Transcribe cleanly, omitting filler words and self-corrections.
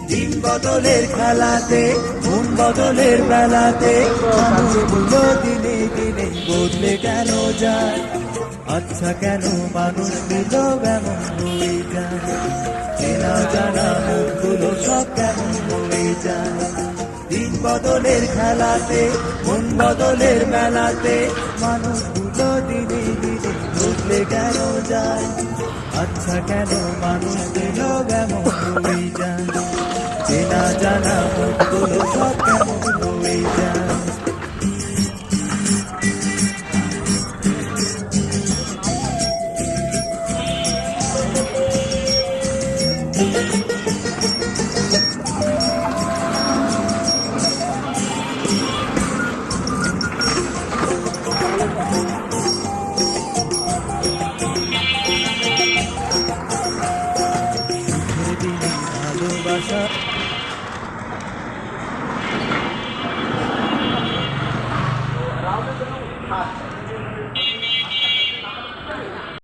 দিন বদলের খেলাতে মন বদলের বেলাতে মানুষগুলো দিনে দিনে বদলে কেন যায়? আচ্ছা কেন মানুষ দিল এমন হয়ে যায়? চেনা জানা মুখগুলো সব কেমন হয়ে যায়? দিন বদলের খেলাতে মন বদলের মেলাতে মানুষগুলো দিনে দিনে বদলে কেন যায়? আচ্ছা কেন মানুষ দিল এমন হয়ে যায়? চেনা জানা মুখগুলো সব